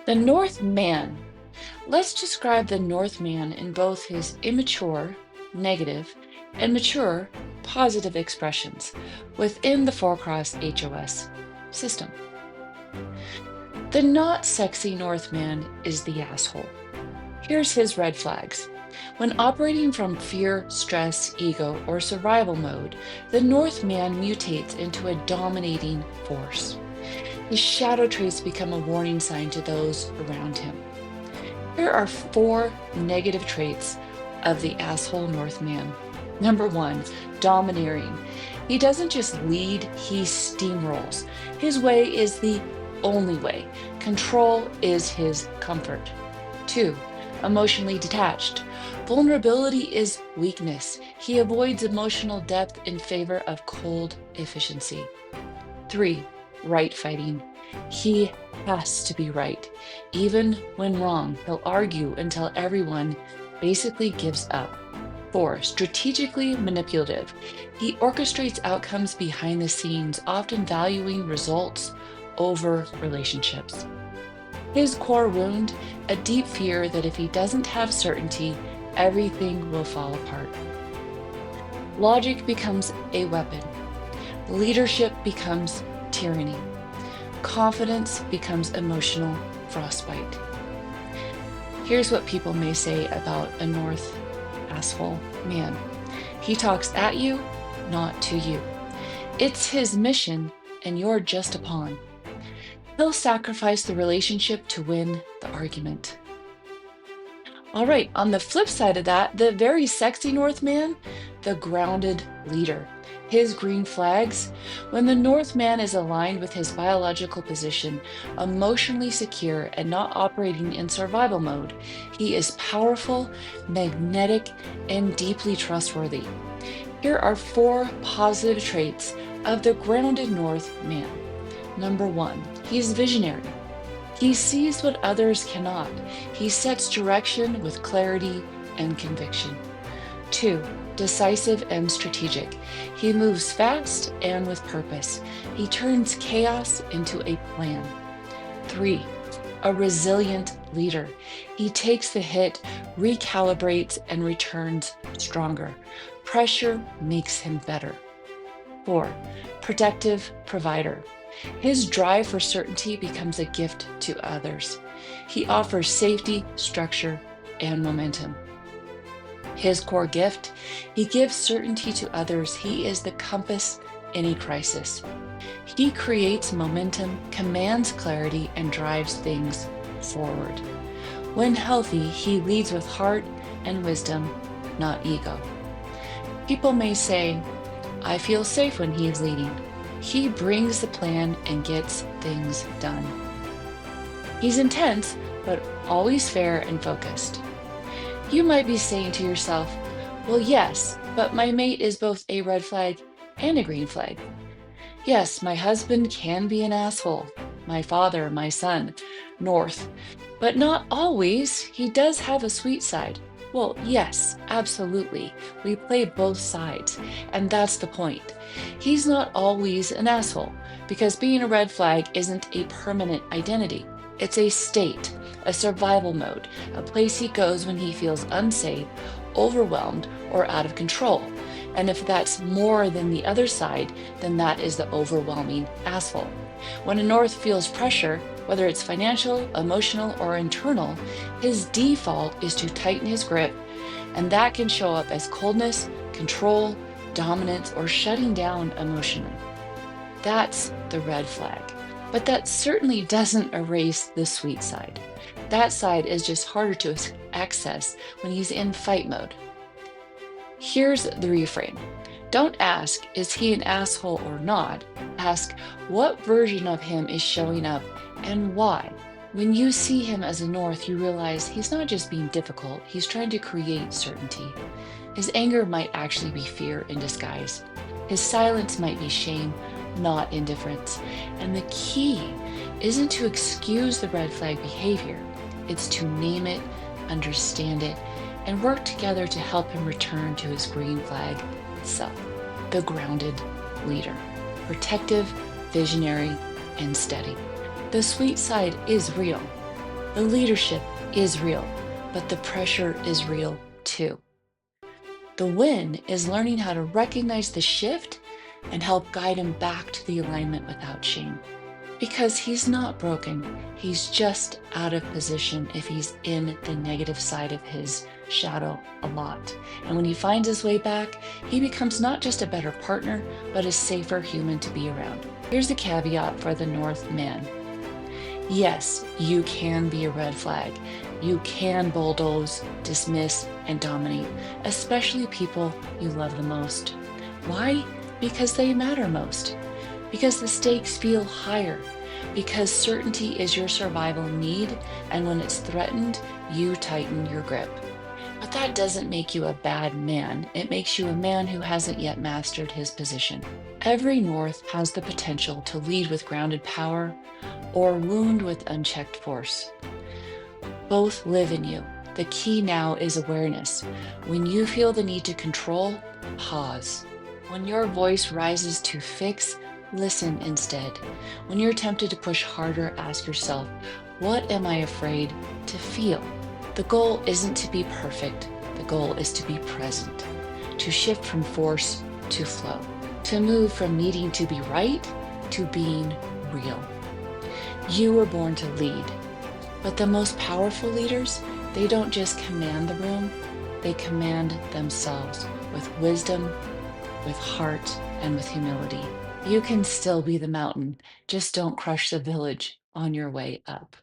The North Man. Let's describe the North Man in both his immature, negative, and mature, positive expressions within the four-cross HOS system. The not sexy Northman is the asshole. Here's his red flags. When operating from fear, stress, ego, or survival mode, the Northman mutates into a dominating force. His shadow traits become a warning sign to those around him. Here are 4 negative traits of the asshole Northman. Number 1, domineering. He doesn't just lead, he steamrolls. His way is the only way. Control is his comfort. 2, emotionally detached. Vulnerability is weakness. He avoids emotional depth in favor of cold efficiency. 3, right fighting. He has to be right. Even when wrong, he'll argue until everyone basically gives up. 4, strategically manipulative. He orchestrates outcomes behind the scenes, often valuing results over relationships. His core wound, a deep fear that if he doesn't have certainty, everything will fall apart. Logic becomes a weapon. Leadership becomes tyranny. Confidence becomes emotional frostbite. Here's what people may say about a North asshole man. He talks at you, not to you. It's his mission, and you're just a pawn. He'll sacrifice the relationship to win the argument. All right, on the flip side of that, the very sexy Northman, the grounded leader. His green flags, when the Northman is aligned with his biological position, emotionally secure and not operating in survival mode, he is powerful, magnetic, and deeply trustworthy. Here are 4 positive traits of the grounded Northman. Number 1, he's visionary. He sees what others cannot. He sets direction with clarity and conviction. 2, decisive and strategic. He moves fast and with purpose. He turns chaos into a plan. 3, a resilient leader. He takes the hit, recalibrates, and returns stronger. Pressure makes him better. 4, protective provider. His drive for certainty becomes a gift to others. He offers safety, structure, and momentum. His core gift, he gives certainty to others. He is the compass in a crisis. He creates momentum, commands clarity, and drives things forward. When healthy, he leads with heart and wisdom, not ego. People may say, I feel safe when he is leading. He brings the plan and gets things done. He's intense, but always fair and focused. You might be saying to yourself, well, yes, but my mate is both a red flag and a green flag. Yes, my husband can be an asshole. My father, my son, North. But not always. He does have a sweet side. Well, yes, absolutely. We play both sides, and that's the point. He's not always an asshole, because being a red flag isn't a permanent identity. It's a state, a survival mode, a place he goes when he feels unsafe, overwhelmed, or out of control. And if that's more than the other side, then that is the overwhelming asshole. When a North feels pressure, whether it's financial, emotional, or internal, his default is to tighten his grip, and that can show up as coldness, control, dominance, or shutting down emotionally. That's the red flag. But that certainly doesn't erase the sweet side. That side is just harder to access when he's in fight mode. Here's the reframe. Don't ask, is he an asshole or not? Ask, what version of him is showing up and why? When you see him as a North, you realize he's not just being difficult, he's trying to create certainty. His anger might actually be fear in disguise. His silence might be shame, not indifference. And the key isn't to excuse the red flag behavior, it's to name it, understand it, and work together to help him return to his green flag self, the grounded leader, protective, visionary, and steady. The sweet side is real, The leadership is real, but the pressure is real too. The win is learning how to recognize the shift and help guide him back to the alignment without shame. Because he's not broken, he's just out of position if he's in the negative side of his shadow a lot. And when he finds his way back, he becomes not just a better partner, but a safer human to be around. Here's the caveat for the North man. Yes, you can be a red flag. You can bulldoze, dismiss, and dominate, especially people you love the most. Why? Because they matter most. Because the stakes feel higher. Because certainty is your survival need, and when it's threatened, you tighten your grip. But that doesn't make you a bad man. It makes you a man who hasn't yet mastered his position. Every North has the potential to lead with grounded power or wound with unchecked force. Both live in you. The key now is awareness. When you feel the need to control, pause. When your voice rises to fix, listen instead. When you're tempted to push harder, ask yourself, what am I afraid to feel? The goal isn't to be perfect. The goal is to be present, to shift from force to flow, to move from needing to be right to being real. You were born to lead, but the most powerful leaders, they don't just command the room, they command themselves with wisdom, with heart, and with humility. You can still be the mountain, just don't crush the village on your way up.